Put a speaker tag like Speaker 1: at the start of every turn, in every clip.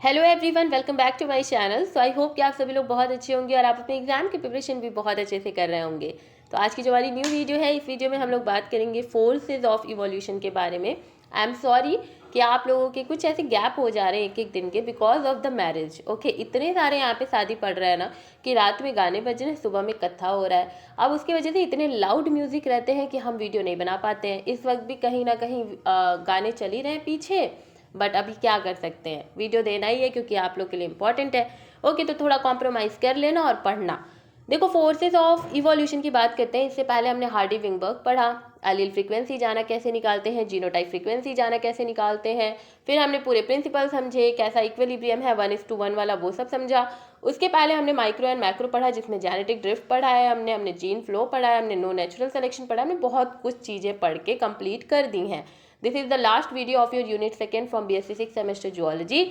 Speaker 1: Hello everyone, welcome back to my channel. So I hope कि आप सभी लोग बहुत अच्छे होंगे और आप अपने एग्जाम की प्रिपरेशन भी बहुत अच्छे से कर रहे होंगे। तो आज की जो हमारी न्यू वीडियो है, इस वीडियो में हम लोग बात करेंगे फोर्सेज ऑफ इवोल्यूशन के बारे में। आई एम सॉरी कि आप लोगों के कुछ ऐसे गैप हो जा रहे हैं एक एक दिन के because of the marriage. Okay, इतने सारे यहाँ पे शादी पड़ रहे हैं ना कि रात में गाने बज रहे हैं, सुबह में कथा हो रहा है। अब उसकी वजह से इतने लाउड म्यूजिक रहते हैं कि हम वीडियो नहीं बना पाते हैं। इस वक्त भी कहीं ना कहीं गाने चल ही रहे हैं पीछे, बट अभी क्या कर सकते हैं, वीडियो देना ही है क्योंकि आप लोग के लिए इंपॉर्टेंट है। ओके, तो थोड़ा कॉम्प्रोमाइज़ कर लेना और पढ़ना। देखो, फोर्सेस ऑफ इवोल्यूशन की बात करते हैं। इससे पहले हमने हार्डी विंगबर्ग पढ़ा, एलील फ्रीक्वेंसी जाना कैसे निकालते हैं, जीनोटाइप फ्रीक्वेंसी जाना कैसे निकालते हैं। फिर हमने पूरे प्रिंसिपल समझे, कैसा इक्विलिब्रियम है 1:1 वाला, वो सब समझा। उसके पहले हमने माइक्रो एंड मैक्रो पढ़ा, जिसमें जेनेटिक ड्रिफ्ट पढ़ा है हमने जीन फ्लो पढ़ा है हमने, नो नेचुरल सिलेक्शन पढ़ा, हमने बहुत कुछ चीज़ें पढ़ के कंप्लीट कर दी हैं। This is the last video of your unit second from BSc 6 semester zoology.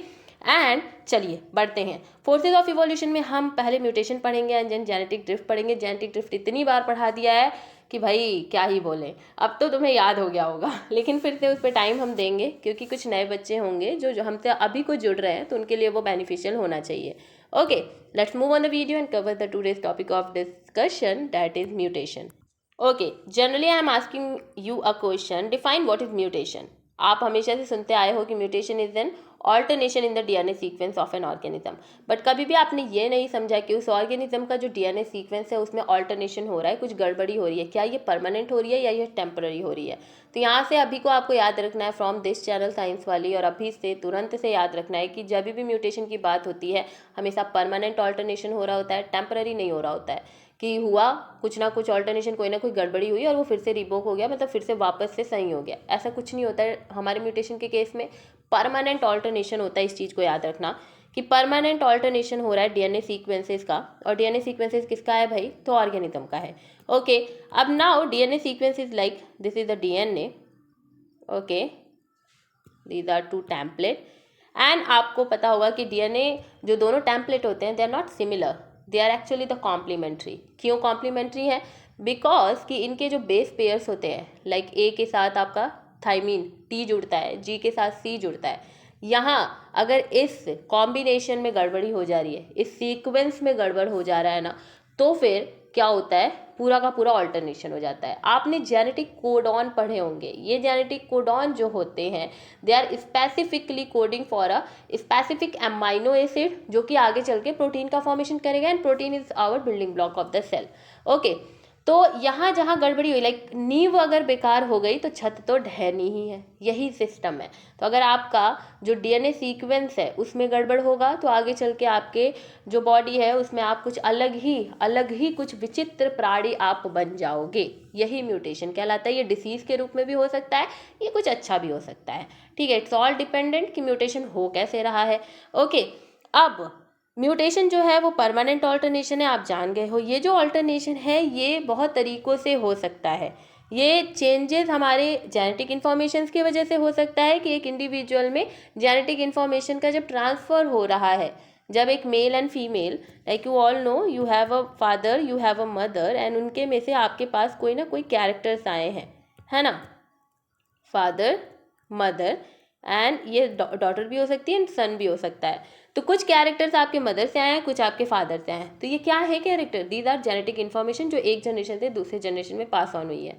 Speaker 1: And चलिए बढ़ते हैं। फोर्सेज ऑफ इवोल्यूशन में हम पहले म्यूटेशन पढ़ेंगे एंड देन जेनेटिक ड्रिफ्ट पढ़ेंगे। जेनेटिक ड्रिफ्ट इतनी बार पढ़ा दिया है कि भाई क्या ही बोले, अब तो तुम्हें याद हो गया होगा लेकिन फिर से उस पर टाइम हम देंगे क्योंकि कुछ नए बच्चे होंगे जो हमसे अभी को जुड़ रहे हैं, तो उनके लिए वो बेनिफिशियल होना चाहिए। Okay, let's move on the video and cover the today's topic of discussion, that is mutation. Okay, generally I am asking you a question, define what is mutation. आप हमेशा से सुनते आए हो कि mutation is an alternation in the DNA sequence of an organism, but कभी भी आपने ये नहीं समझा कि उस ऑर्गेनिज्म का जो डीएनए सीक्वेंस है उसमें ऑल्टरनेशन हो रहा है, कुछ गड़बड़ी हो रही है। क्या ये परमानेंट हो रही है या ये टेम्पररी हो रही है? तो यहाँ से अभी को आपको याद रखना है फ्रॉम दिस चैनल साइंस वाली, और अभी से तुरंत से याद रखना है कि जब भी म्यूटेशन की बात होती है हमेशा परमानेंट ऑल्टरनेशन हो रहा होता है, टेम्पररी नहीं हो रहा होता है कि हुआ कुछ ना कुछ ऑल्टरनेशन, कोई ना कोई गड़बड़ी हुई और वो फिर से रिबोक हो गया, मतलब फिर से वापस से सही हो गया। ऐसा कुछ नहीं होता है हमारे म्यूटेशन के केस में, परमानेंट ऑल्टरनेशन होता है। इस चीज़ को याद रखना कि परमानेंट ऑल्टरनेशन हो रहा है डीएनए सीक्वेंसेस का, और डीएनए सीक्वेंसेस किसका है भाई? तो ऑर्गेनिज्म का है। ओके, अब now DNA sequences like this is the DNA. Okay, these are two template and आपको पता होगा कि डीएनए जो दोनों टेम्पलेट होते हैं they are not similar, they are actually the complementary. क्यों कॉम्प्लीमेंट्री है? बिकॉज कि इनके जो बेस पेयर्स होते हैं, लाइक ए के साथ आपका थाइमीन टी जुड़ता है, जी के साथ सी जुड़ता है। यहाँ अगर इस कॉम्बिनेशन में गड़बड़ी हो जा रही है, इस सीक्वेंस में गड़बड़ हो जा रहा है ना, तो फिर क्या होता है, पूरा का पूरा ऑल्टरनेशन हो जाता है। आपने जेनेटिक कोडॉन पढ़े होंगे। ये जेनेटिक कोडॉन जो होते हैं they are specifically coding for a specific amino acid, जो कि आगे चल के प्रोटीन का फॉर्मेशन करेगा, and protein is our building block of the cell. Okay, तो यहाँ जहाँ गड़बड़ी हुई, लाइक नींव अगर बेकार हो गई तो छत तो ढहनी ही है, यही सिस्टम है। तो अगर आपका जो डीएनए सीक्वेंस है उसमें गड़बड़ होगा तो आगे चल के आपके जो बॉडी है उसमें आप कुछ अलग ही कुछ विचित्र प्राणी आप बन जाओगे। यही म्यूटेशन कहलाता है। ये डिसीज के रूप में भी हो सकता है, ये कुछ अच्छा भी हो सकता है। ठीक है, इट्स ऑल डिपेंडेंट कि म्यूटेशन हो कैसे रहा है। ओके, अब म्यूटेशन जो है वो परमानेंट ऑल्टरनेशन है, आप जान गए हो। ये जो ऑल्टरनेशन है ये बहुत तरीक़ों से हो सकता है। ये चेंजेस हमारे जेनेटिक इन्फॉर्मेशन की वजह से हो सकता है कि एक इंडिविजुअल में जेनेटिक इन्फॉर्मेशन का जब ट्रांसफ़र हो रहा है, जब एक male and female, like you all no, you have a father, you have a mother, and उनके में से आपके पास कोई ना कोई कैरेक्टर्स आए हैं, है ना? फादर, मदर, एंड ये डॉटर भी हो सकती है एंड सन भी हो सकता है। तो कुछ कैरेक्टर्स आपके मदर से आए हैं, कुछ आपके फादर से आए हैं। तो ये क्या है character? These are genetic information जो एक जनरेशन से दूसरे जनरेशन में पास ऑन हुई है।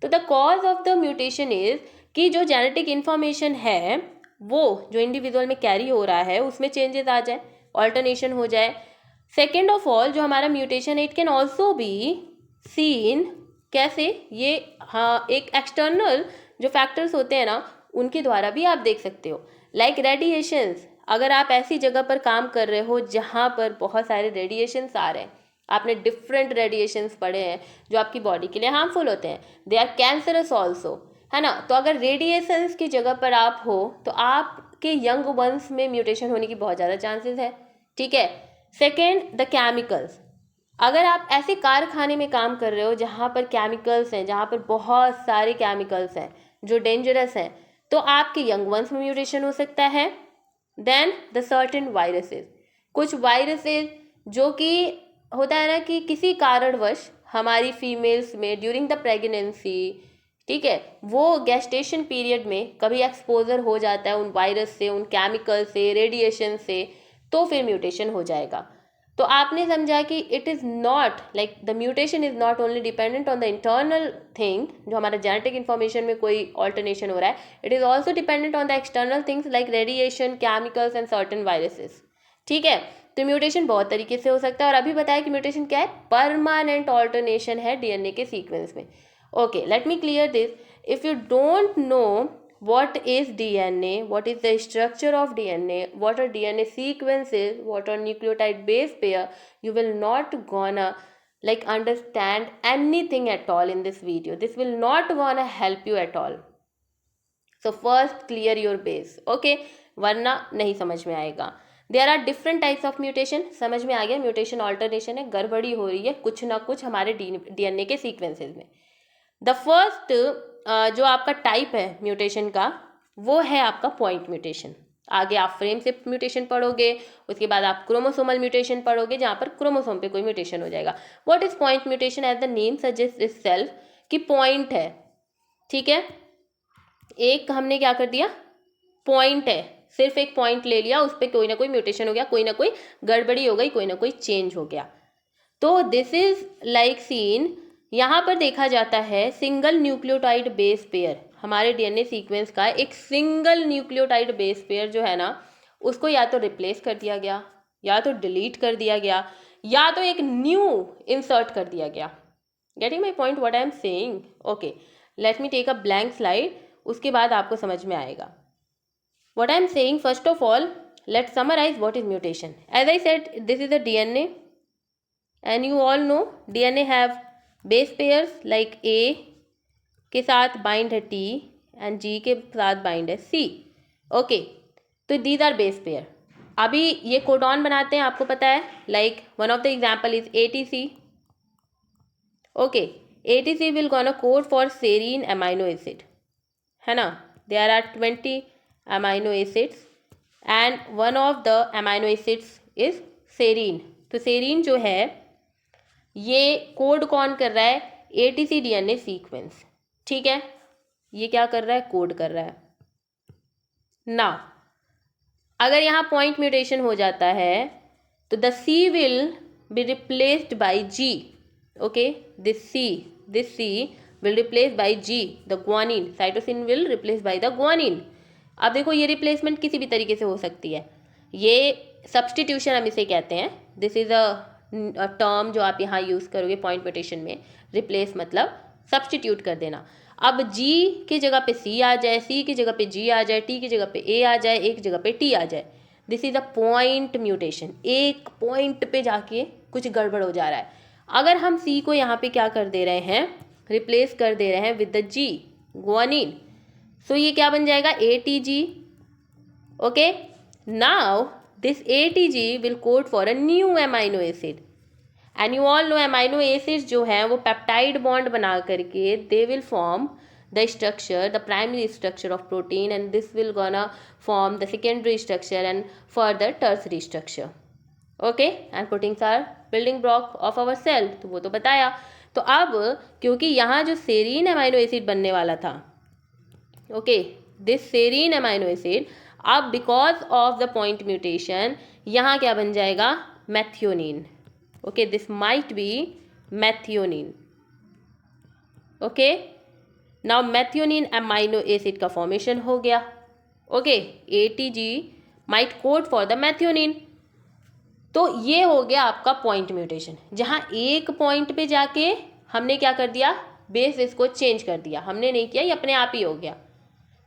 Speaker 1: तो the cause of the mutation is कि जो जेनेटिक इन्फॉर्मेशन है वो जो इंडिविजुअल में कैरी हो रहा है उसमें चेंजेस आ जाए, ऑल्टरनेशन हो जाए। सेकेंड ऑफ ऑल, जो हमारा mutation it can also be seen कैसे? ये हाँ, एक एक्सटर्नल जो फैक्टर्स होते हैं ना उनके द्वारा भी आप देख सकते हो, लाइक रेडिएशंस। अगर आप ऐसी जगह पर काम कर रहे हो जहाँ पर बहुत सारे रेडिएशंस आ रहे हैं, आपने डिफरेंट रेडिएशंस पढ़े हैं जो आपकी बॉडी के लिए हार्मफुल होते हैं, दे आर कैंसरस ऑल्सो, है ना? तो अगर रेडिएशंस की जगह पर आप हो तो आपके यंग वंस में म्यूटेशन होने की बहुत ज़्यादा चांसेस है। ठीक है। Second, the chemicals. अगर आप ऐसे कारखाने में काम कर रहे हो जहाँ पर केमिकल्स हैं, जहाँ पर बहुत सारे केमिकल्स हैं जो डेंजरस हैं, तो आपके यंग वंस में म्यूटेशन हो सकता है। देन द सर्टेन वायरसेस, कुछ वायरसेस जो कि होता है ना कि किसी कारणवश हमारी फीमेल्स में ड्यूरिंग द प्रेगनेंसी, ठीक है, वो गेस्टेशन पीरियड में कभी एक्सपोजर हो जाता है उन वायरस से, उन केमिकल से, रेडिएशन से, तो फिर म्यूटेशन हो जाएगा। तो आपने समझा कि it is not like the mutation is not only dependent on the internal thing, जो हमारा जेनेटिक इन्फॉर्मेशन में कोई ऑल्टरनेशन हो रहा है, it is also dependent on the external things like radiation, chemicals and certain viruses. ठीक है, तो म्यूटेशन बहुत तरीके से हो सकता है, और अभी बताया कि म्यूटेशन क्या है, परमानेंट ऑल्टरनेशन है डीएनए के सीक्वेंस में। Okay, let me clear this. If you don't know what is DNA, what is the structure of DNA, what are DNA sequences, what are nucleotide base pair, you will not gonna like understand anything at all in this video. This will not gonna help you at all. So first clear your base, okay, वरना नहीं समझ में आएगा। There are different types of mutation, समझ में आ गया, mutation alternation है, गड़बड़ी हो रही है कुछ ना कुछ हमारे DNA के सीक्वेंसेज में। द फर्स्ट जो आपका टाइप है म्यूटेशन का, वो है आपका पॉइंट म्यूटेशन। आगे आप फ्रेम शिफ्ट म्यूटेशन पढ़ोगे, उसके बाद आप क्रोमोसोमल म्यूटेशन पढ़ोगे, जहाँ पर क्रोमोसोम पे कोई म्यूटेशन हो जाएगा। What is point mutation? As the name suggest itself कि पॉइंट है, ठीक है, एक हमने क्या कर दिया, पॉइंट है, सिर्फ एक पॉइंट ले लिया, उस पर कोई ना कोई म्यूटेशन हो गया, कोई ना कोई गड़बड़ी हो गई, कोई ना कोई चेंज हो गया। तो दिस इज लाइक सीन, यहाँ पर देखा जाता है सिंगल न्यूक्लियोटाइड बेस पेयर, हमारे डीएनए सीक्वेंस का एक सिंगल न्यूक्लियोटाइड बेस पेयर जो है ना, उसको या तो रिप्लेस कर दिया गया, या तो डिलीट कर दिया गया, या तो एक न्यू इंसर्ट कर दिया गया। Getting my point what I am saying? Okay, let me take a blank slide, उसके बाद आपको समझ में आएगा what I am saying. First of all let summarise what is mutation. As I said, this is a DNA and you all know DNA have base pairs like A के साथ bind है T and जी के साथ bind है C. Okay, तो these are base pair. अभी ये codon बनाते हैं, आपको पता है, like one of the example is ATC। Okay, ATC will gonna code for serine amino acid, है ना। There are 20 amino acids and one of the amino acids is serine. तो सेरीन जो है ये कोड कौन कर रहा है? ATC DNA सीक्वेंस, ठीक है, ये क्या कर रहा है, कोड कर रहा है ना। अगर यहाँ पॉइंट म्यूटेशन हो जाता है तो the C will be replaced by G। Okay, this C will replace by G, the guanine, cytosine will replace by the guanine. अब देखो, ये रिप्लेसमेंट किसी भी तरीके से हो सकती है, ये सब्सटीट्यूशन हम इसे कहते हैं। दिस इज अ टर्म जो आप यहाँ यूज़ करोगे पॉइंट म्यूटेशन में। रिप्लेस मतलब सब्सटीट्यूट कर देना। अब G की जगह पे C आ जाए, C की जगह पे G आ जाए, T की जगह पे A आ जाए, एक जगह पे T आ जाए, this is a point mutation. एक पॉइंट पे जाके कुछ गड़बड़ हो जा रहा है। अगर हम C को यहाँ पे क्या कर दे रहे हैं, रिप्लेस कर दे रहे हैं विद द G, ग्वानिन, सो ये क्या बन जाएगा, ATG। Okay, now this ATG will code for a new amino acid and you all know amino acids जो हैं वो peptide bond बना करके they will form the structure, the primary structure of protein, and this will gonna form the secondary structure and further tertiary structure. Okay, and proteins are building block of our cell, तो वो तो बताया। तो अब क्योंकि यहाँ जो serine amino acid बनने वाला था, okay, this serine amino acid, अब because of the point mutation यहाँ क्या बन जाएगा, methionine. Okay, this might be methionine. Okay, now methionine amino acid का फॉर्मेशन हो गया। Okay, ATG might code for the methionine. तो ये हो गया आपका पॉइंट म्यूटेशन, जहाँ एक पॉइंट पे जाके हमने क्या कर दिया, बेस इसको चेंज कर दिया। हमने नहीं किया, ये अपने आप ही हो गया।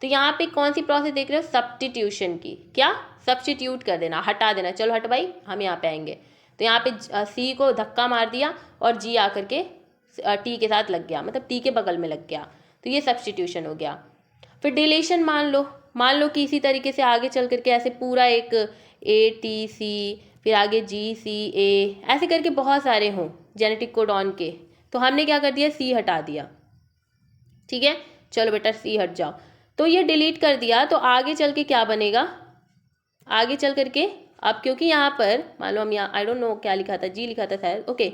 Speaker 1: तो यहाँ पे कौन सी प्रोसेस देख रहे हो, सब्स्टिट्यूशन की। क्या, सब्स्टिट्यूट कर देना, हटा देना, चलो हट भाई, हम यहाँ पे आएंगे। तो यहाँ पे C को धक्का मार दिया और G आकर के T के साथ लग गया, मतलब T के बगल में लग गया, तो ये सब्स्टिट्यूशन हो गया। फिर डिलीशन मान लो कि इसी तरीके से आगे चल करके ऐसे पूरा एक ATC, फिर आगे GCA, ऐसे करके बहुत सारे हों जेनेटिक कोडॉन के, तो हमने क्या कर दिया, C हटा दिया। ठीक है, चलो बेटा C हट जाओ, तो ये डिलीट कर दिया। तो आगे चल के क्या बनेगा, आगे चल करके अब क्योंकि यहाँ पर मान लो हम यहाँ आई डोंट नो क्या लिखा था, G लिखा था शायद। ओके,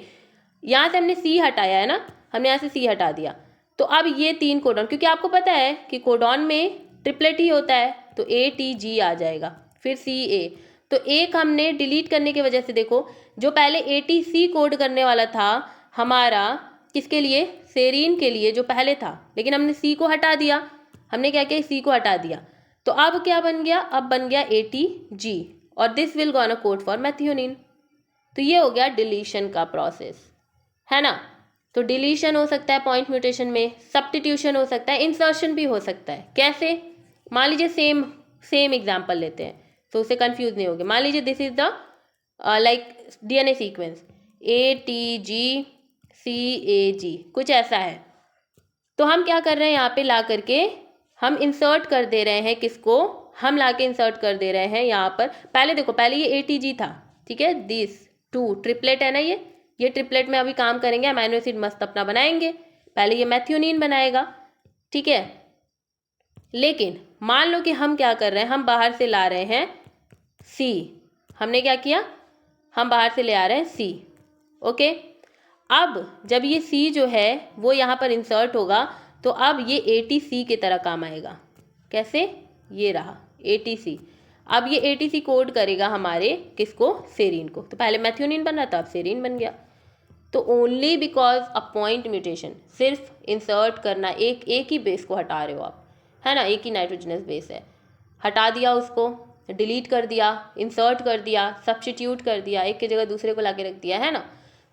Speaker 1: यहाँ से हमने C हटाया है ना, हमने यहाँ से C हटा दिया, तो अब ये 3 कोडॉन, क्योंकि आपको पता है कि कोडॉन में ट्रिपलेट ही होता है, तो ATG आ जाएगा, फिर CA। तो एक हमने डिलीट करने की वजह से देखो, जो पहले ATC कोड करने वाला था हमारा, किसके लिए, सेरीन के लिए जो पहले था, लेकिन हमने C को हटा दिया। हमने क्या किया, C को हटा दिया। तो अब क्या बन गया, अब बन गया ATG, और this will gonna code for methionine. तो ये हो गया डिलीशन का प्रोसेस, है ना। तो डिलीशन हो सकता है पॉइंट म्यूटेशन में, सब्स्टिट्यूशन हो सकता है, इंसर्शन भी हो सकता है। कैसे, मान लीजिए सेम एग्जांपल लेते हैं तो उससे कंफ्यूज नहीं होगे। मान लीजिए this is the like DNA sequence ATGCAG, कुछ ऐसा है। तो हम क्या कर रहे हैं, यहाँ पे ला करके हम इंसर्ट कर दे रहे हैं, किसको, हम ला के इंसर्ट कर दे रहे हैं यहाँ पर। पहले देखो, पहले ये ATG था, ठीक है, दिस 2 ट्रिपलेट है ना, ये ट्रिपलेट में अभी काम करेंगे, अमाइनो एसिड मस्त अपना बनाएंगे। पहले ये मैथियोनिन बनाएगा, ठीक है। लेकिन मान लो कि हम क्या कर रहे हैं, हम बाहर से ला रहे हैं C। हमने क्या किया, हम बाहर से ले आ रहे हैं C, ओके। अब जब ये C जो है वो यहाँ पर इंसर्ट होगा, तो अब ये ATC की तरह काम आएगा। कैसे, ये रहा ATC। अब ये ATC कोड करेगा हमारे किसको, सेरीन को। तो पहले मैथियोनिन बन रहा था, अब सेरीन बन गया। तो only because a point mutation, सिर्फ इंसर्ट करना, एक ही बेस को हटा रहे हो आप, है ना, एक ही नाइट्रोजनस बेस है, हटा दिया उसको, डिलीट कर दिया, इंसर्ट कर दिया, सब्स्टिट्यूट कर दिया, एक की जगह दूसरे को लाके रख दिया, है ना।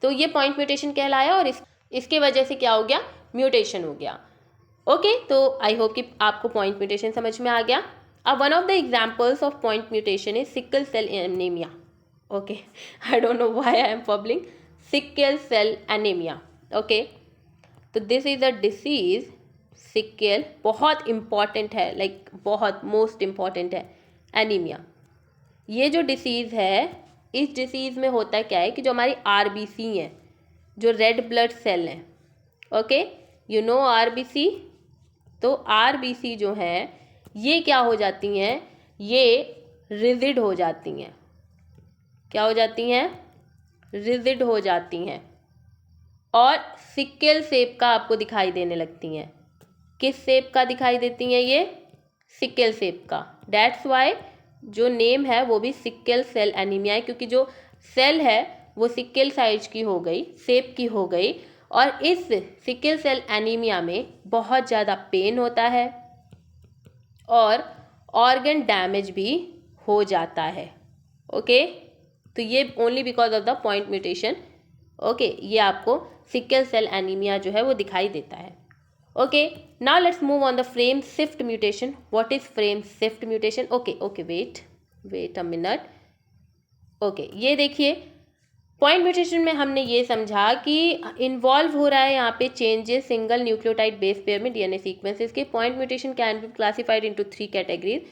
Speaker 1: तो ये पॉइंट म्यूटेशन कहलाया, और इसके वजह से क्या हो गया, म्यूटेशन हो गया। ओके, तो आई होप कि आपको पॉइंट म्यूटेशन समझ में आ गया। अब one of the examples of point mutation is sickle cell anaemia. Okay, I don't know why I am pulling sickle cell anaemia. Okay, तो this is a disease, sickle बहुत important है, like बहुत most important है anaemia. ये जो disease है, इस disease में होता क्या है कि जो हमारी RBC हैं, जो रेड ब्लड सेल हैं, ओके, यू नो RBC। तो RBC जो हैं, ये क्या हो जाती हैं, ये रिजिड हो जाती हैं। क्या हो जाती हैं, रिजिड हो जाती हैं, और सिकल शेप का आपको दिखाई देने लगती हैं। किस शेप का दिखाई देती हैं ये, सिकल शेप का। डैट्स वाई जो नेम है वो भी सिकल सेल एनीमिया है, क्योंकि जो सेल है वो सिकल साइज की हो गई, शेप की हो गई, और इस सिकल सेल एनीमिया में बहुत ज़्यादा पेन होता है और ऑर्गन डैमेज भी हो जाता है। ओके, तो ये only because of the point mutation, okay, ये आपको सिकल सेल एनीमिया जो है वो दिखाई देता है। Okay, now let's move on the frame shift mutation. What is frame shift mutation? Okay, wait a minute. Okay, ये देखिए, पॉइंट म्यूटेशन में हमने ये समझा कि इन्वॉल्व हो रहा है यहाँ पे changes single nucleotide base pair में DNA सीक्वेंसेस के। Point mutation can be classified into 3 categories.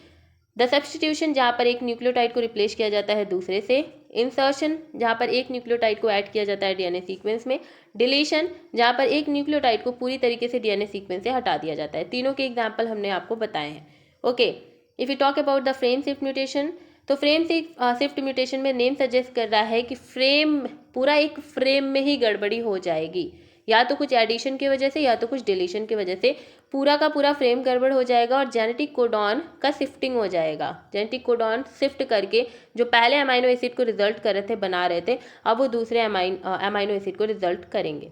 Speaker 1: The substitution, जहाँ पर एक न्यूक्लियोटाइड को रिप्लेस किया जाता है दूसरे से। इंसर्शन, जहाँ पर एक न्यूक्लियोटाइड को ऐड किया जाता है DNA सीक्वेंस में। डिलीशन, जहाँ पर एक न्यूक्लियोटाइड को पूरी तरीके से DNA सीक्वेंस से हटा दिया जाता है। तीनों के एग्जाम्पल हमने आपको बताए हैं। Okay, if you talk about the frame shift mutation, तो फ्रेम शिफ्ट म्यूटेशन में नेम सजेस्ट कर रहा है कि फ्रेम, पूरा एक फ्रेम में ही गड़बड़ी हो जाएगी, या तो कुछ एडिशन की वजह से या तो कुछ डिलीशन की वजह से पूरा का पूरा फ्रेम गड़बड़ हो जाएगा, और जेनेटिक कोडॉन का शिफ्टिंग हो जाएगा। जेनेटिक कोडॉन शिफ्ट करके जो पहले अमाइनो एसिड को रिजल्ट कर रहे थे, बना रहे थे, अब वो दूसरे अमाइनो एसिड को रिजल्ट करेंगे।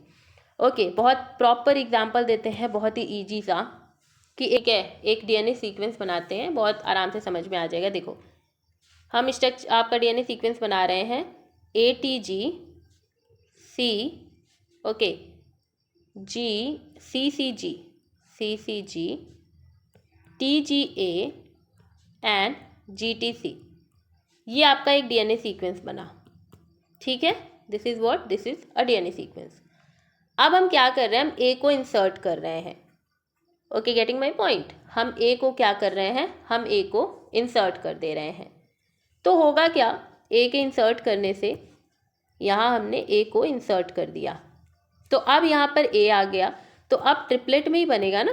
Speaker 1: ओके, बहुत प्रॉपर एग्जाम्पल देते हैं, बहुत ही ईजी सा, कि एक DNA सीक्वेंस बनाते हैं, बहुत आराम से समझ में आ जाएगा। देखो, हम आपका DNA सीक्वेंस बना रहे हैं ATGC, okay, CCG, TGA and GTC। ये आपका एक DNA सीक्वेंस बना, ठीक है, this is what, this is a DNA sequence. अब हम क्या कर रहे हैं, हम A को इंसर्ट कर रहे हैं। ओके, गेटिंग माई पॉइंट, हम A को क्या कर रहे हैं, हम A को इंसर्ट कर दे रहे हैं। तो होगा क्या, A के इंसर्ट करने से यहाँ हमने A को इंसर्ट कर दिया, तो अब यहाँ पर A आ गया, तो अब ट्रिपलेट में ही बनेगा ना,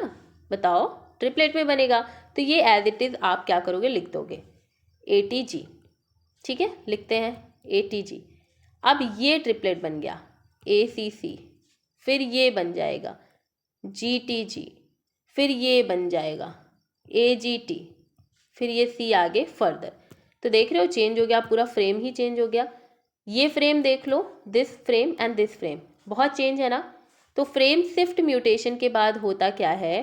Speaker 1: बताओ, ट्रिपलेट में बनेगा। तो ये एज इट इज़ आप क्या करोगे, लिख दोगे ATG, ठीक है, लिखते हैं ATG। अब ये ट्रिपलेट बन गया ACC, फिर ये बन जाएगा GTG, फिर ये बन जाएगा AGT, फिर ये C आगे फर्दर। तो देख रहे हो चेंज हो गया, पूरा फ्रेम ही चेंज हो गया। ये फ्रेम देख लो, this frame and this frame, बहुत चेंज है ना। तो फ्रेम शिफ्ट म्यूटेशन के बाद होता क्या है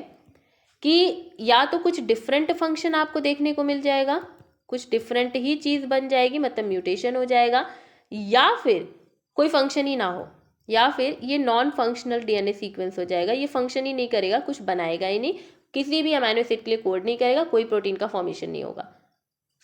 Speaker 1: कि या तो कुछ डिफरेंट फंक्शन आपको देखने को मिल जाएगा, कुछ डिफरेंट ही चीज़ बन जाएगी, मतलब म्यूटेशन हो जाएगा, या फिर कोई फंक्शन ही ना हो, या फिर ये नॉन फंक्शनल DNA सीक्वेंस हो जाएगा। ये फंक्शन ही नहीं करेगा, कुछ बनाएगा ही नहीं, किसी भी अमाइनो एसिड के लिए कोड नहीं करेगा, कोई प्रोटीन का फॉर्मेशन नहीं होगा।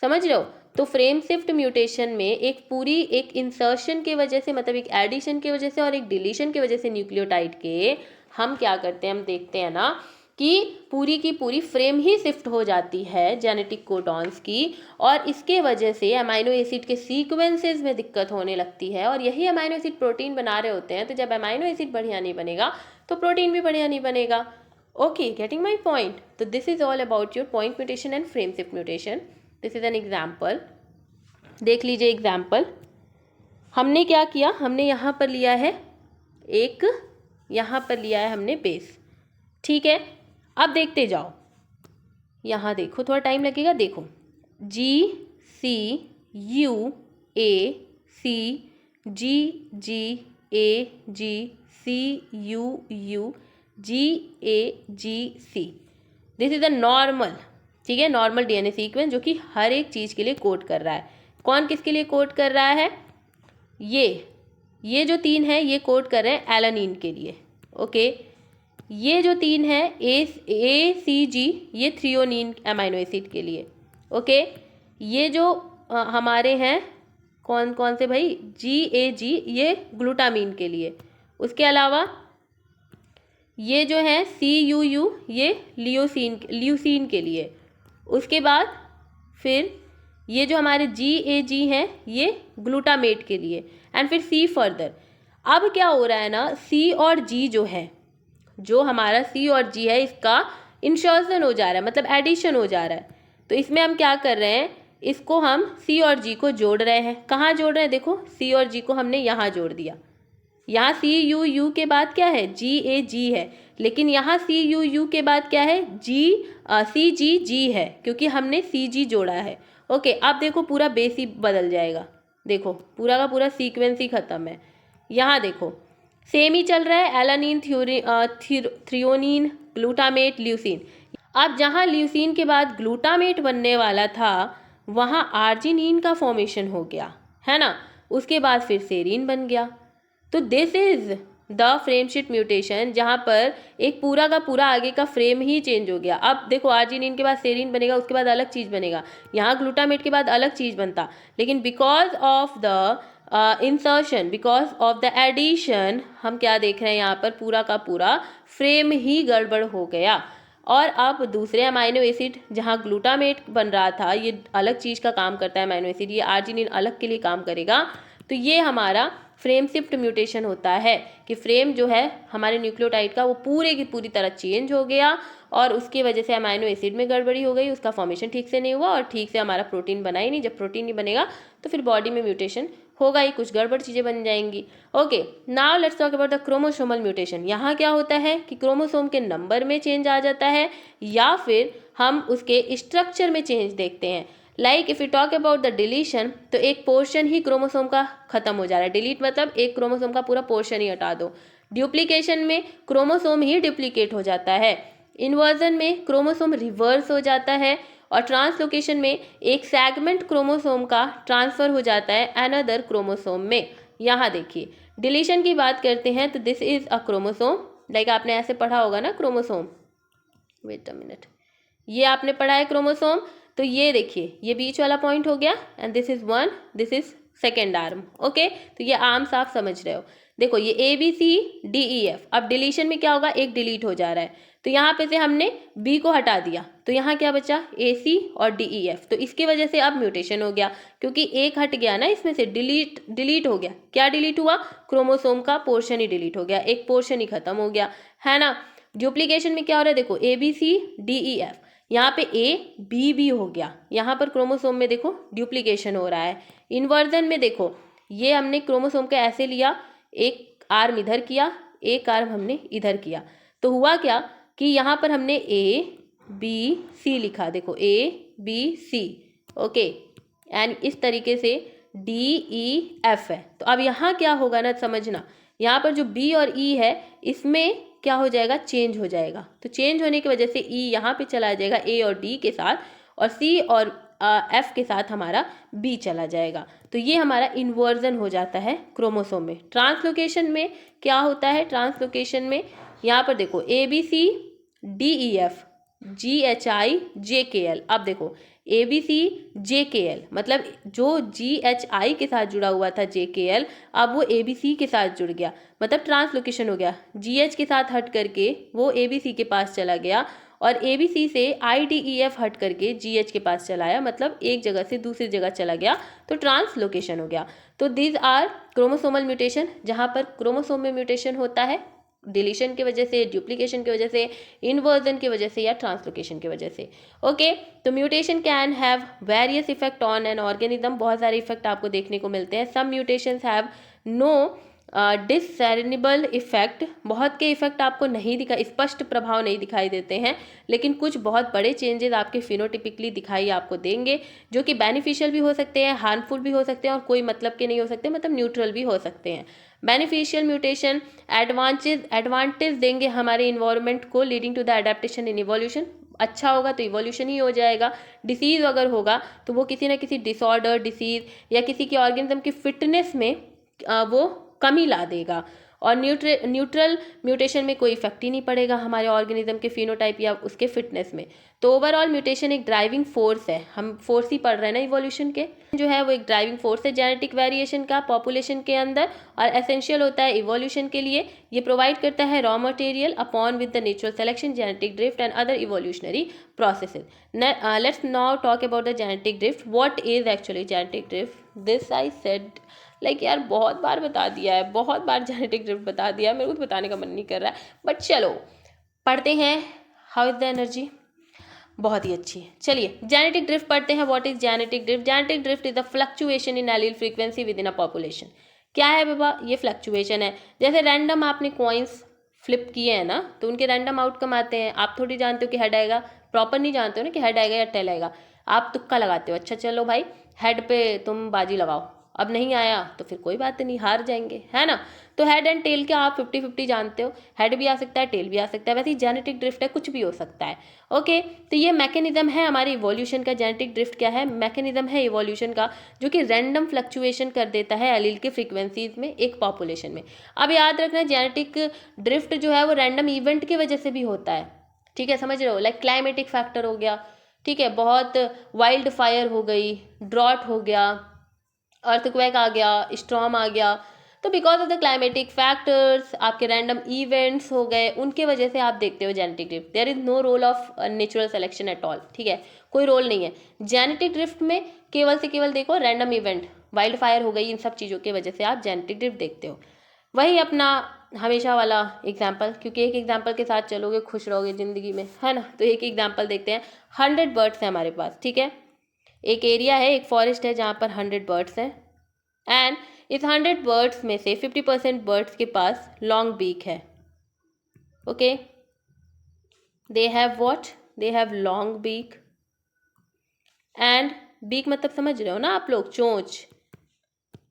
Speaker 1: समझ रहे हो। तो फ्रेम शिफ्ट म्यूटेशन में एक इंसर्शन की वजह से, मतलब एक एडिशन की वजह से और एक डिलीशन की वजह से न्यूक्लियोटाइड के हम क्या करते हैं, हम देखते हैं ना कि पूरी की पूरी फ्रेम ही शिफ्ट हो जाती है जेनेटिक कोडॉन्स की, और इसके वजह से अमाइनो एसिड के सीक्वेंसेस में दिक्कत होने लगती है। और यही अमाइनो एसिड प्रोटीन बना रहे होते हैं। तो जब अमाइनो एसिड बढ़िया नहीं बनेगा तो प्रोटीन भी बढ़िया नहीं बनेगा। Okay, getting my point. तो this is all about your point mutation and frame shift mutation. This is an example, देख लीजिए एग्जाम्पल। हमने क्या किया, हमने यहाँ पर लिया है एक, यहाँ पर लिया है हमने बेस, ठीक है। अब देखते जाओ, यहाँ देखो, थोड़ा टाइम लगेगा, देखो GCUACGGAGCUUGAGC, this is a normal, ठीक है, नॉर्मल DNA सीक्वेंस जो कि हर एक चीज़ के लिए कोड कर रहा है। कौन किसके लिए कोड कर रहा है, ये जो 3 है ये कोड कर रहे हैं एलानिन के लिए। ओके, ये जो 3 है ACG, ये थ्रियोनिन अमाइनो एसिड के लिए। ओके, ये जो हमारे हैं कौन कौन से भाई, GAG, ये ग्लूटामीन के लिए। उसके अलावा ये जो है CUU, ये ल्यूसीन के लिए। उसके बाद फिर ये जो हमारे GAG हैं ये ग्लूटामेट के लिए, एंड फिर C फर्दर। अब क्या हो रहा है ना, C और G जो है, जो हमारा C और G है, इसका इंसर्शन हो जा रहा है, मतलब एडिशन हो जा रहा है। तो इसमें हम क्या कर रहे हैं, इसको हम C और G को जोड़ रहे हैं। कहाँ जोड़ रहे हैं, देखो C और G को हमने यहाँ जोड़ दिया। यहाँ CUU के बाद क्या है, GAG है, लेकिन यहाँ CUU के बाद क्या है, CGG है, क्योंकि हमने CG जोड़ा है। ओके, अब देखो पूरा बेस ही बदल जाएगा, देखो पूरा का पूरा सीक्वेंस ही खत्म है। यहाँ देखो सेम ही चल रहा है, एलानिन, थ्रियोनिन, ग्लूटामेट, ल्यूसीन। अब जहाँ ल्यूसीन के बाद ग्लूटामेट बनने वाला था, वहाँ आर्जिनिन का फॉर्मेशन हो गया, है ना। उसके बाद फिर सेरीन बन गया। तो this is the frame shift mutation, जहाँ पर एक पूरा का पूरा आगे का फ्रेम ही चेंज हो गया। अब देखो आर्जिनिन के बाद सेरीन बनेगा, उसके बाद अलग चीज़ बनेगा, यहाँ ग्लूटामेट के बाद अलग चीज़ बनता, लेकिन because of the insertion, because of the addition, हम क्या देख रहे हैं यहाँ पर, पूरा का पूरा फ्रेम ही गड़बड़ हो गया। और अब दूसरे अमाइनो एसिड, जहाँ ग्लूटामेट बन रहा था, ये अलग चीज़ का काम करता है अमाइनो एसिड, ये आर्जिनिन अलग के लिए काम करेगा। तो ये हमारा फ्रेम शिफ्ट म्यूटेशन होता है कि फ्रेम जो है हमारे न्यूक्लियोटाइड का, वो पूरे की पूरी तरह चेंज हो गया, और उसकी वजह से अमाइनो एसिड में गड़बड़ी हो गई, उसका फॉर्मेशन ठीक से नहीं हुआ, और ठीक से हमारा प्रोटीन बना ही नहीं। जब प्रोटीन नहीं बनेगा तो फिर बॉडी में म्यूटेशन होगा ही, कुछ गड़बड़ चीज़ें बन जाएंगी। Okay, now let's talk about the chromosomal mutation. यहाँ क्या होता है कि क्रोमोसोम के नंबर में चेंज आ जाता है, या फिर हम उसके स्ट्रक्चर में चेंज देखते हैं। Like if you talk about the deletion, तो एक पोर्शन ही क्रोमोसोम का खत्म हो जा रहा है। डिलीट मतलब एक क्रोमोसोम का पूरा पोर्शन ही हटा दो। ड्यूप्लीकेशन में क्रोमोसोम ही डुप्लीकेट हो जाता है। इन्वर्जन में क्रोमोसोम रिवर्स हो जाता है, और ट्रांसलोकेशन में एक सेगमेंट क्रोमोसोम का ट्रांसफर हो जाता है अनदर क्रोमोसोम में। यहाँ देखिए डिलीशन की बात करते हैं, तो this is a chromosome, like आपने ऐसे पढ़ा होगा ना क्रोमोसोम, वेट अ मिनट, ये आपने पढ़ा है क्रोमोसोम। तो ये देखिए ये बीच वाला पॉइंट हो गया, and this is 1, this is second arm. Okay, तो ये आर्म्स आप समझ रहे हो। देखो ये ABCDEF, अब डिलीशन में क्या होगा, एक डिलीट हो जा रहा है, तो यहाँ पे से हमने B को हटा दिया, तो यहाँ क्या बचा, AC और DEF। तो इसकी वजह से अब म्यूटेशन हो गया, क्योंकि एक हट गया ना, इसमें से डिलीट हो गया। क्या डिलीट हुआ, क्रोमोसोम का पोर्शन ही डिलीट हो गया, एक पोर्शन ही खत्म हो गया, है ना। डुप्लीकेशन में क्या हो रहा है, देखो ABCDEF, यहाँ पे ABB हो गया, यहाँ पर क्रोमोसोम में देखो डुप्लीकेशन हो रहा है। इन्वर्जन में देखो ये हमने क्रोमोसोम का ऐसे लिया, एक आर्म इधर किया, एक आर्म हमने इधर किया, तो हुआ क्या कि यहाँ पर हमने ABC लिखा, देखो ABC, ओके, एंड इस तरीके से DEF है। तो अब यहाँ क्या होगा ना, समझना, यहाँ पर जो B और E है इसमें क्या हो जाएगा, चेंज हो जाएगा। तो चेंज होने की वजह से E यहाँ पे चला जाएगा A और D के साथ, और C और F के साथ हमारा B चला जाएगा। तो ये हमारा इन्वर्जन हो जाता है क्रोमोसोम में। ट्रांसलोकेशन में क्या होता है, ट्रांसलोकेशन में यहाँ पर देखो ABC DEF GHI JKL। अब देखो ABC JKL मतलब जो GHI के साथ जुड़ा हुआ था JKL, अब वो ABC के साथ जुड़ गया, मतलब ट्रांसलोकेशन हो गया। GH के साथ हट करके वो ABC के पास चला गया, और ABC से IDEF हट करके GH के पास चला आया, मतलब एक जगह से दूसरी जगह चला गया, तो ट्रांसलोकेशन हो गया। तो दिस आर क्रोमोसोमल म्यूटेशन, जहाँ पर क्रोमोसोम में म्यूटेशन होता है डिलीशन की वजह से, डुप्लीकेशन की वजह से, इन्वर्जन की वजह से, या ट्रांसलोकेशन की वजह से। ओके, तो mutation can have various effect on an organism, बहुत सारे इफेक्ट आपको देखने को मिलते हैं। सम म्यूटेशंस हैव नो डिससेरेबल इफेक्ट, बहुत के इफेक्ट आपको नहीं स्पष्ट प्रभाव नहीं दिखाई देते हैं, लेकिन कुछ बहुत बड़े चेंजेस आपके फिनोटिपिकली दिखाई आपको देंगे, जो कि बेनिफिशियल भी हो सकते हैं, हार्मफुल भी हो सकते हैं, और कोई मतलब के नहीं हो सकते, मतलब न्यूट्रल भी हो सकते हैं। बेनिफिशियल म्यूटेशन एडवांटेज देंगे हमारे इन्वायरमेंट को, leading to the adaptation in evolution. अच्छा होगा तो इवोल्यूशन ही हो जाएगा। डिसीज़ अगर होगा तो वो किसी ना किसी डिसऑर्डर, डिसीज़ या किसी के ऑर्गेनिज्म की फिटनेस में वो कमी ला देगा। और न्यूट्रल म्यूटेशन में कोई इफेक्ट ही नहीं पड़ेगा हमारे ऑर्गेनिज्म के फिनोटाइप या उसके फिटनेस में। तो ओवरऑल म्यूटेशन एक ड्राइविंग फोर्स है, हम फोर्स ही पढ़ रहे हैं ना इवोल्यूशन के, जो है वो एक ड्राइविंग फोर्स है जेनेटिक वेरिएशन का पॉपुलेशन के अंदर, और एसेंशियल होता है इवोल्यूशन के लिए। ये प्रोवाइड करता है raw material upon with the natural selection, genetic drift and other evolutionary processes. Let's now talk about the genetic drift. What is actually genetic drift? This I said यार बहुत बार बता दिया है, बहुत बार जेनेटिक ड्रिफ्ट बता दिया है, मेरे को तो बताने का मन नहीं कर रहा है, बट चलो पढ़ते हैं। How is the energy? बहुत ही अच्छी है। चलिए जेनेटिक ड्रिफ्ट पढ़ते हैं। What is genetic drift? Genetic drift is the fluctuation in allele frequency with in a population. क्या है बाबा? ये फ्लक्चुएशन है। जैसे रैंडम आपने कॉइन्स फ्लिप किए हैं ना, तो उनके रैंडम आउटकम आते हैं। आप थोड़ी जानते हो कि हेड आएगा, प्रॉपर नहीं जानते हो ना कि हेड आएगा या टेल आएगा, आप तुक्का लगाते हो। अच्छा चलो भाई, हेड पे तुम बाजी लगाओ, अब नहीं आया तो फिर कोई बात नहीं, हार जाएंगे, है ना। तो हेड एंड टेल के आप 50-50 जानते हो, हेड भी आ सकता है, टेल भी आ सकता है। वैसे ही जेनेटिक ड्रिफ्ट है, कुछ भी हो सकता है। ओके, तो ये मैकेनिज्म है हमारे इवोल्यूशन का। जेनेटिक ड्रिफ्ट क्या है? मैकेनिज्म है इवोल्यूशन का, जो कि रैंडम फ्लक्चुएशन कर देता है एलील के फ्रीक्वेंसीज में एक पॉपुलेशन में। अब याद रखना, जेनेटिक ड्रिफ्ट जो है वो रैंडम इवेंट की वजह से भी होता है, ठीक है, समझ रहे हो। लाइक क्लाइमेटिक फैक्टर हो गया, ठीक है, बहुत वाइल्ड फायर हो गई, ड्रॉट हो गया, अर्थक्वेक आ गया, स्टॉर्म आ गया, तो because of the climatic factors आपके रैंडम इवेंट्स हो गए, उनके वजह से आप देखते हो genetic drift. There is no role of natural selection at all, ठीक है, कोई रोल नहीं है जेनेटिक ड्रिफ्ट में। केवल से केवल देखो रैंडम इवेंट, वाइल्ड फायर हो गई, इन सब चीज़ों की वजह से आप जेनेटिक ड्रिफ्ट देखते हो। वही अपना हमेशा वाला एग्जाम्पल, क्योंकि एक एग्जाम्पल के साथ चलोगे खुश रहोगे ज़िंदगी में, है ना। तो एक एग्जाम्पल देखते हैं। 100 बर्ड्स हैं हमारे पास, ठीक है, एक एरिया है, एक फॉरेस्ट है जहाँ पर 100 बर्ड्स हैं, एंड इस 100 बर्ड्स में से 50% बर्ड्स के पास लॉन्ग बीक है। Okay, they have what? They have long beak, and beak मतलब समझ रहे हो ना आप लोग, चोंच।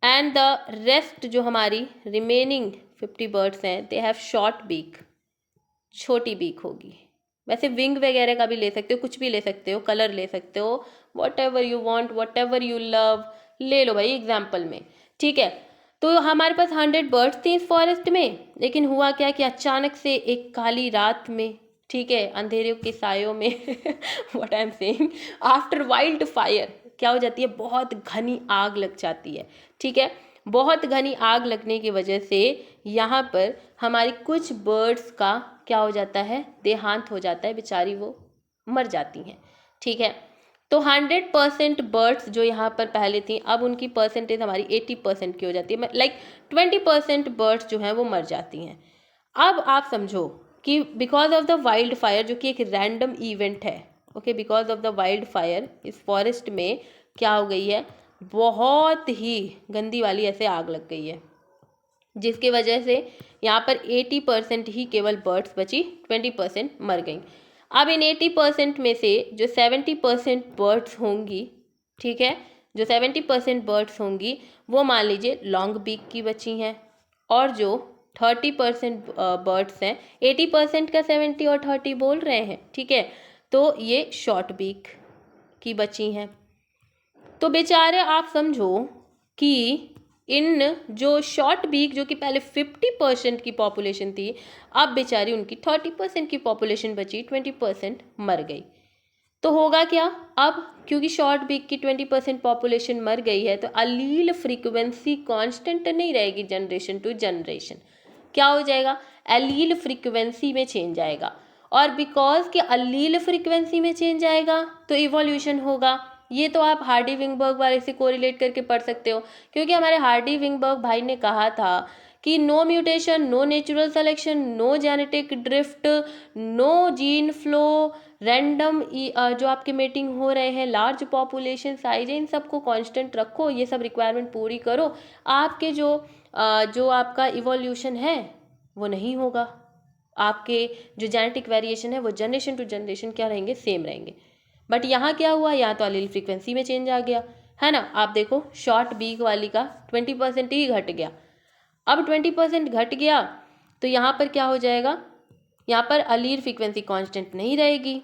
Speaker 1: एंड द रेस्ट जो हमारी रिमेनिंग 50 बर्ड्स हैं, दे हैव शॉर्ट बीक, छोटी बीक होगी। वैसे विंग वगैरह का भी ले सकते हो, कुछ भी ले सकते हो, कलर ले सकते हो, what ever you want, what ever you love, ले लो भाई एग्जाम्पल में, ठीक है। तो हमारे पास 100 बर्ड्स थे इस फॉरेस्ट में, लेकिन हुआ क्या कि अचानक से एक काली रात में, ठीक है, अंधेरे के सायों में what I am saying, after wild fire क्या हो जाती है, बहुत घनी आग लग जाती है, ठीक है। बहुत घनी आग लगने की वजह से यहाँ पर हमारी कुछ बर्ड्स का क्या हो जाता है, देहांत हो जाता है, बेचारी वो मर जाती हैं, ठीक है। तो 100% बर्ड्स जो यहाँ पर पहले थी, अब उनकी परसेंटेज हमारी 80% की हो जाती है, लाइक 20% बर्ड्स जो हैं वो मर जाती हैं। अब आप समझो कि because of the wild fire, जो कि एक रैंडम इवेंट है, okay, because of the wild fire इस फॉरेस्ट में क्या हो गई है, बहुत ही गंदी वाली ऐसे आग लग गई है, जिसके वजह से यहाँ पर 80% ही केवल बर्ड्स बची, 20% मर गई। अब इन 80% में से जो 70% बर्ड्स होंगी, ठीक है, जो 70% बर्ड्स होंगी वो मान लीजिए लॉन्ग बीक की बची हैं, और जो 30% बर्ड्स हैं, 80% का 70 और 30 बोल रहे हैं, ठीक है, तो ये शॉर्ट बीक की बची हैं। तो बेचारे आप समझो कि इन जो शॉर्ट बीक जो कि पहले 50% की पॉपुलेशन थी, अब बेचारी उनकी 30% की पॉपुलेशन बची, 20% मर गई। तो होगा क्या अब, क्योंकि शॉर्ट बीक की 20% पॉपुलेशन मर गई है, तो अलील फ्रीक्वेंसी कांस्टेंट नहीं रहेगी जनरेशन टू जनरेशन। क्या हो जाएगा, अलील फ्रीक्वेंसी में चेंज आएगा, और बिकॉज कि अलील फ्रीक्वेंसी में चेंज आएगा तो इवोल्यूशन होगा। ये तो आप हार्डी विंगबर्ग वाले से कोरिलेट करके पढ़ सकते हो, क्योंकि हमारे हार्डी विंगबर्ग भाई ने कहा था कि no mutation, no natural selection, no genetic drift, no gene flow, random जो आपके मेटिंग हो रहे हैं, लार्ज पॉपुलेशन साइज है, इन सबको कांस्टेंट रखो, ये सब रिक्वायरमेंट पूरी करो, आपके जो आपका इवोल्यूशन है वो नहीं होगा। आपके जो जेनेटिक वेरिएशन है वो जनरेशन टू जनरेशन क्या रहेंगे, सेम रहेंगे। बट यहाँ क्या हुआ, यहाँ तो अलील फ्रीक्वेंसी में चेंज आ गया है ना। आप देखो शॉर्ट बीक वाली का 20% ही घट गया। अब 20% घट गया तो यहाँ पर क्या हो जाएगा, यहाँ पर अलील फ्रीक्वेंसी कांस्टेंट नहीं रहेगी।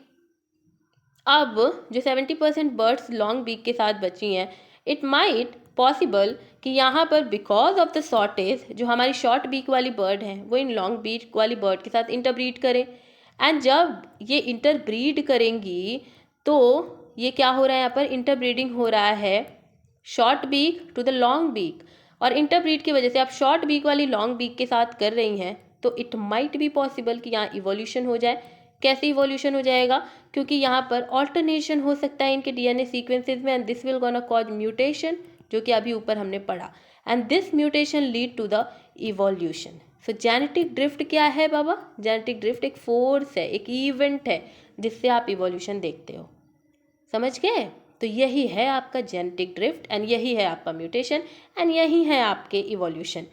Speaker 1: अब जो 70% बर्ड्स लॉन्ग बीक के साथ बची हैं, इट माइट पॉसिबल कि यहाँ पर बिकॉज ऑफ द शॉर्टेज जो हमारी शॉर्ट बीक वाली बर्ड हैं वो इन लॉन्ग बीक वाली बर्ड के साथ इंटरब्रीड करें, एंड जब ये इंटरब्रीड करेंगी तो ये क्या हो रहा है, यहाँ पर इंटरब्रीडिंग हो रहा है short beak to the long beak, और इंटरब्रीड की वजह से आप शॉर्ट बीक वाली लॉन्ग बीक के साथ कर रही हैं, तो इट माइट बी पॉसिबल कि यहाँ इवोल्यूशन हो जाए। कैसे इवोल्यूशन हो जाएगा, क्योंकि यहाँ पर ऑल्टरनेशन हो सकता है इनके डीएनए सीक्वेंसेस में, and this will gonna cause mutation, जो कि अभी ऊपर हमने पढ़ा, and this mutation lead to the evolution. So genetic drift क्या है बाबा, जेनेटिक ड्रिफ्ट एक फोर्स है, एक इवेंट है जिससे आप इवोल्यूशन देखते हो, समझ गए। तो यही है आपका जेनेटिक ड्रिफ्ट, एंड यही है आपका म्यूटेशन, एंड यही है आपके इवोल्यूशन।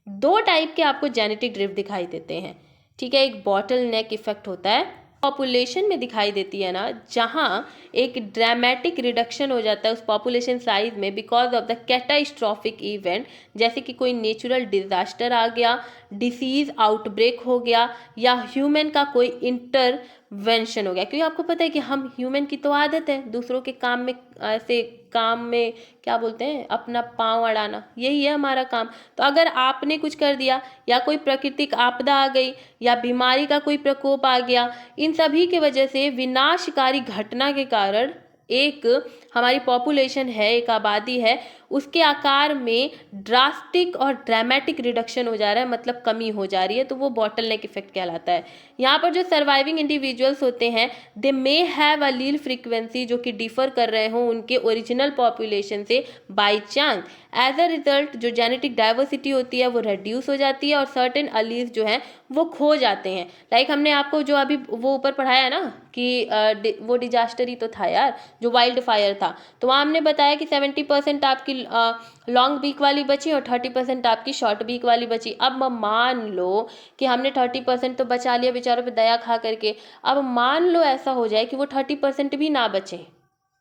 Speaker 1: दो टाइप के आपको जेनेटिक ड्रिफ्ट दिखाई देते हैं, ठीक है। एक बॉटल नेक इफेक्ट होता है, पॉपुलेशन में दिखाई देती है ना, जहाँ एक ड्रामेटिक रिडक्शन हो जाता है उस पॉपुलेशन साइज में because of the catastrophic event, जैसे कि कोई नेचुरल डिजास्टर आ गया, डिसीज आउटब्रेक हो गया, या ह्यूमन का कोई इंटरवेंशन हो गया। क्योंकि आपको पता है कि हम ह्यूमन की तो आदत है दूसरों के काम में, ऐसे काम में क्या बोलते हैं, अपना पाँव अड़ाना, यही है हमारा काम। तो अगर आपने कुछ कर दिया, या कोई प्राकृतिक आपदा आ गई, या बीमारी का कोई प्रकोप आ गया, इन सभी के वजह से विनाशकारी घटना के कारण एक हमारी पॉपुलेशन है, एक आबादी है, उसके आकार में ड्रास्टिक और ड्रामेटिक रिडक्शन हो जा रहा है, मतलब कमी हो जा रही है, तो वो बॉटल नेक इफेक्ट कहलाता है। यहाँ पर जो सर्वाइविंग इंडिविजुअल्स होते हैं, दे मे हैव अलील फ्रीक्वेंसी जो कि डिफर कर रहे हों उनके ओरिजिनल पॉपुलेशन से by chance, as a result जो जेनेटिक डाइवर्सिटी होती है वो रेड्यूस हो जाती है, और सर्टेन अलील्स जो हैं वो खो जाते हैं। लाइक हमने आपको जो अभी वो ऊपर पढ़ाया ना कि वो डिजास्टर ही तो था यार, जो वाइल्ड फायर था, तो वहाँ हमने बताया कि 70% आपकी लॉन्ग बीक वाली बची और 30% आपकी शॉर्ट बीक वाली बची। अब मान लो कि हमने 30% तो बचा लिया बेचारों पे दया खा करके, अब मान लो ऐसा हो जाए कि वो 30% भी ना बचे,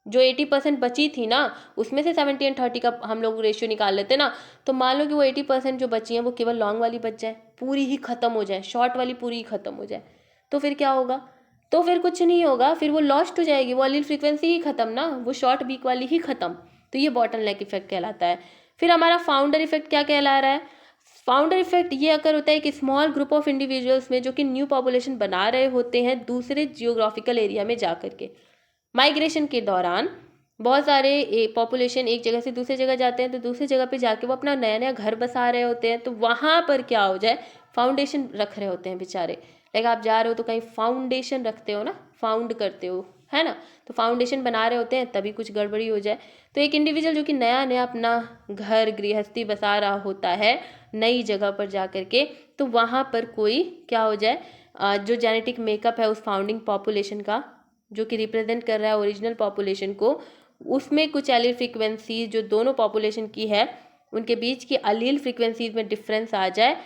Speaker 1: जो 80% बची थी ना उसमें से 70 और 30 का हम लोग रेशियो निकाल लेते ना, तो मान लो कि वो 80% जो बची हैं वो केवल लॉन्ग वाली बच जाए, पूरी ही खत्म हो जाए, शॉर्ट वाली पूरी ही खत्म हो जाए, तो फिर क्या होगा, तो फिर कुछ नहीं होगा, फिर वो लॉस्ट हो जाएगी, वो अलील फ्रीक्वेंसी ही खत्म ना, वो शॉर्ट बीक वाली ही खत्म। तो ये बॉटल नेक इफेक्ट कहलाता है। फिर हमारा फाउंडर इफेक्ट क्या कहला रहा है, फाउंडर इफेक्ट ये अगर होता है कि स्मॉल ग्रुप ऑफ इंडिविजुअल्स में जो कि न्यू पॉपुलेशन बना रहे होते हैं दूसरे जियोग्राफिकल एरिया में जा करके, माइग्रेशन के दौरान बहुत सारे पॉपुलेशन एक जगह से दूसरी जगह जाते हैं, तो दूसरी जगह पे जाके वो अपना नया नया घर बसा रहे होते हैं, तो वहाँ पर क्या हो जाए, फाउंडेशन रख रहे होते हैं बेचारे। लाइक आप जा रहे हो तो कहीं फाउंडेशन रखते हो ना, फाउंड करते हो, है ना, तो फाउंडेशन बना रहे होते हैं, तभी कुछ गड़बड़ी हो जाए। तो एक इंडिविजुअल जो कि नया नया अपना घर गृहस्थी बसा रहा होता है नई जगह पर जा करके, तो वहाँ पर कोई क्या हो जाए, जो जेनेटिक मेकअप है उस फाउंडिंग पॉपुलेशन का जो कि रिप्रेजेंट कर रहा है ओरिजिनल पॉपुलेशन को, उसमें कुछ एलील फ्रीक्वेंसी जो दोनों पॉपुलेशन की है उनके बीच की अलील फ्रीक्वेंसीज में डिफरेंस आ जाए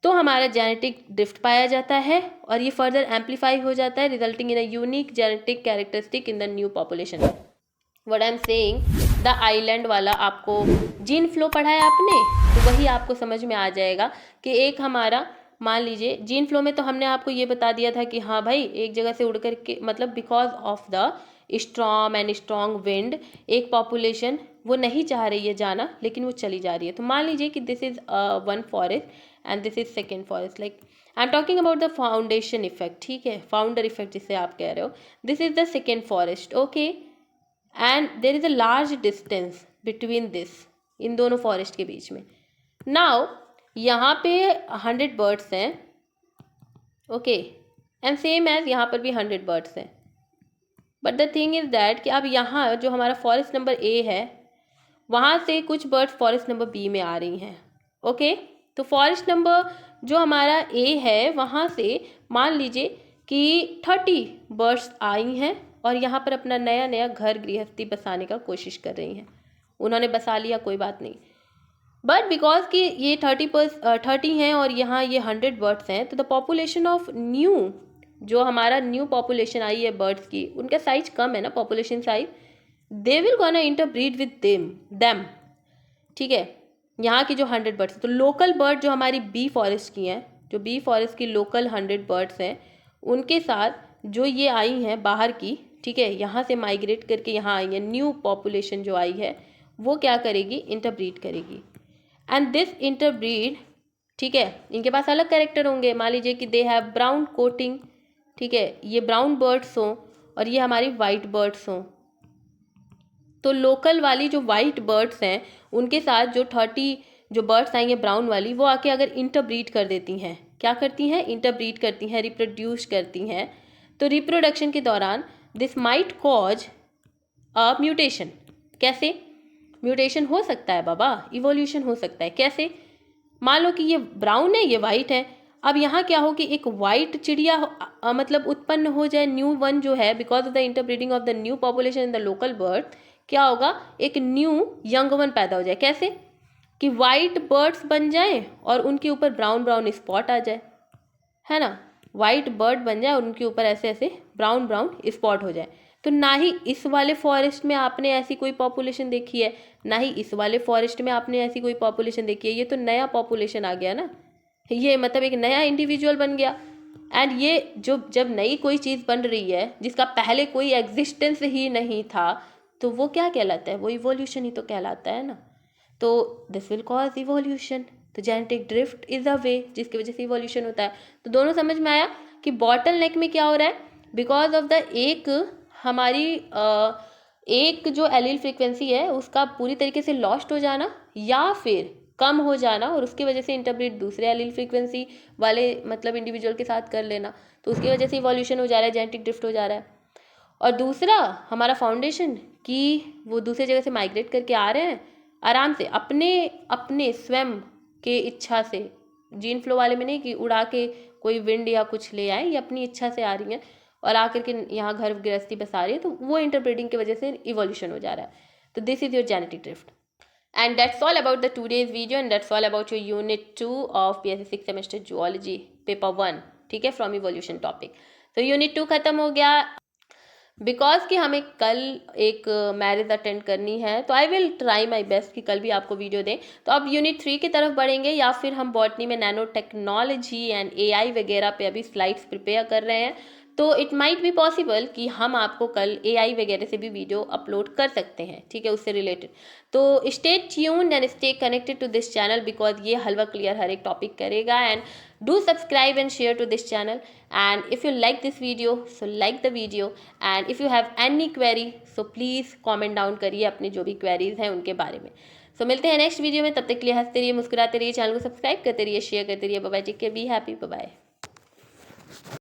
Speaker 1: तो हमारा जेनेटिक ड्रिफ्ट पाया जाता है और ये फर्दर एम्पलीफाई हो जाता है, resulting in a unique genetic characteristic in the new population. What I am saying, the island वाला आपको जीन फ्लो पढ़ा है आपने, तो वही आपको समझ में आ जाएगा कि एक हमारा मान लीजिए जीन फ्लो में तो हमने आपको ये बता दिया था कि हाँ भाई एक जगह से उड़ कर के मतलब because of the storm and strong wind एक पॉपुलेशन वो नहीं चाह रही है जाना लेकिन वो चली जा रही है। तो मान लीजिए कि this is one forest and this is second forest, like I am talking about the foundation effect, ठीक है, फाउंडर इफेक्ट जिसे आप कह रहे हो। This is the second forest, okay, and there is a large distance between this, in दोनों forest के बीच में। नाउ यहाँ पे 100 बर्ड्स हैं, ओके, एंड सेम एज यहाँ पर भी 100 बर्ड्स हैं, but the thing is that कि अब यहाँ जो हमारा फॉरेस्ट नंबर ए है वहाँ से कुछ बर्ड्स फॉरेस्ट नंबर बी में आ रही हैं, ओके। तो फॉरेस्ट नंबर जो हमारा ए है वहाँ से मान लीजिए कि 30 बर्ड्स आई हैं और यहाँ पर अपना नया नया घर गृहस्थी बसाने का कोशिश कर रही हैं। उन्होंने बसा लिया, कोई बात नहीं, बट बिकॉज कि ये 30 हैं और यहाँ ये 100 बर्ड्स हैं, तो द पॉपुलेशन ऑफ न्यू, जो हमारा न्यू पॉपुलेशन आई है बर्ड्स की, उनका साइज कम है ना, population size, they will gonna interbreed with them, ठीक है। यहाँ की जो 100 बर्ड्स, तो लोकल बर्ड जो हमारी बी फॉरेस्ट की हैं, जो बी फॉरेस्ट की लोकल 100 बर्ड्स हैं, उनके साथ जो ये आई हैं बाहर की, ठीक है, यहाँ से माइग्रेट करके यहाँ आई है, न्यू पॉपुलेशन जो आई है वो क्या करेगी, इंटरब्रीड करेगी। एंड दिस इंटरब्रीड, ठीक है, इनके पास अलग कैरेक्टर होंगे, मान लीजिए कि दे हैव ब्राउन कोटिंग, ठीक है, ये ब्राउन बर्ड्स हों और ये हमारी वाइट बर्ड्स हों। तो लोकल वाली जो वाइट बर्ड्स हैं उनके साथ जो 30 जो बर्ड्स आएंगे ब्राउन वाली, वो आके अगर इंटरब्रीड कर देती हैं, क्या करती हैं, इंटरब्रीड करती हैं, रिप्रोड्यूस करती हैं, तो रिप्रोडक्शन के दौरान this might cause a mutation. कैसे म्यूटेशन हो सकता है बाबा, इवोल्यूशन हो सकता है, कैसे, मान लो कि ये ब्राउन है ये वाइट है, अब यहाँ क्या हो कि एक वाइट चिड़िया मतलब उत्पन्न हो जाए, न्यू वन जो है, because of the interbreeding of the new population in the local bird, क्या होगा, एक न्यू यंग वन पैदा हो जाए। कैसे कि वाइट बर्ड्स बन जाएं और उनके ऊपर ब्राउन ब्राउन स्पॉट आ जाए, है ना, वाइट बर्ड बन जाए और उनके ऊपर ऐसे ऐसे ब्राउन ब्राउन स्पॉट हो जाए। तो ना ही इस वाले फॉरेस्ट में आपने ऐसी कोई पॉपुलेशन देखी है, ना ही इस वाले फॉरेस्ट में आपने ऐसी कोई पॉपुलेशन देखी है, ये तो नया पॉपुलेशन आ गया ना, ये मतलब एक नया इंडिविजुअल बन गया। एंड ये जो जब नई कोई चीज़ बन रही है जिसका पहले कोई एग्जिस्टेंस ही नहीं था, तो वो क्या कहलाता है, वो इवोल्यूशन ही तो कहलाता है ना। तो दिस विल कॉज इवोल्यूशन, तो जेनेटिक ड्रिफ्ट इज अ वे जिसकी वजह से इवोल्यूशन होता है। तो दोनों समझ में आया कि बॉटल नेक में क्या हो रहा है, बिकॉज ऑफ द एक हमारी एक जो एलील फ्रीक्वेंसी है उसका पूरी तरीके से लॉस्ट हो जाना या फिर कम हो जाना और उसकी वजह से इंटरब्रीड दूसरे एलील फ्रीक्वेंसी वाले मतलब इंडिविजुअल के साथ कर लेना, तो उसकी वजह से इवोल्यूशन हो जा रहा है, जेनेटिक ड्रिफ्ट हो जा रहा है। और दूसरा हमारा फाउंडेशन कि वो दूसरी जगह से माइग्रेट करके आ रहे हैं आराम से अपने अपने स्वयं के इच्छा से, जीन फ्लो वाले में नहीं कि उड़ा के कोई विंड या कुछ ले आए, ये अपनी इच्छा से आ रही हैं और आकर के यहाँ घर गृहस्थी बसा रही है, तो वो इंटरब्रीडिंग की वजह से इवोल्यूशन हो जा रहा है। तो this is your genetic drift and that's all about the today's video and that's all about your unit 2 of BSc 6 semester zoology paper 1, ठीक है, फ्रॉम इवोल्यूशन टॉपिक। तो यूनिट 2 खत्म हो गया बिकॉज कि हमें कल एक मैरिज अटेंड करनी है, तो I will try my best कि कल भी आपको वीडियो दें। तो अब यूनिट 3 की तरफ बढ़ेंगे या फिर हम बॉटनी में नैनो टेक्नोलॉजी एंड AI वगैरह पे अभी स्लाइड्स प्रिपेयर कर रहे हैं, तो इट माइट बी पॉसिबल कि हम आपको कल AI वगैरह से भी वीडियो अपलोड कर सकते हैं, ठीक है, उससे रिलेटेड। तो stay tuned and stay connected to this channel because ये हलवा क्लियर हर एक टॉपिक करेगा। And do subscribe and share to this channel, and if you like this video so like the video, and if you have any query so please comment down करिए अपने जो भी queries हैं उनके बारे में। so मिलते हैं नेक्स्ट वीडियो में, तब तक के लिए हंसते रहिए, मुस्कुराते रहिए, चैनल को सब्सक्राइब करते रहिए, शेयर करते रहिए। Bye bye, take care, be happy, bye bye.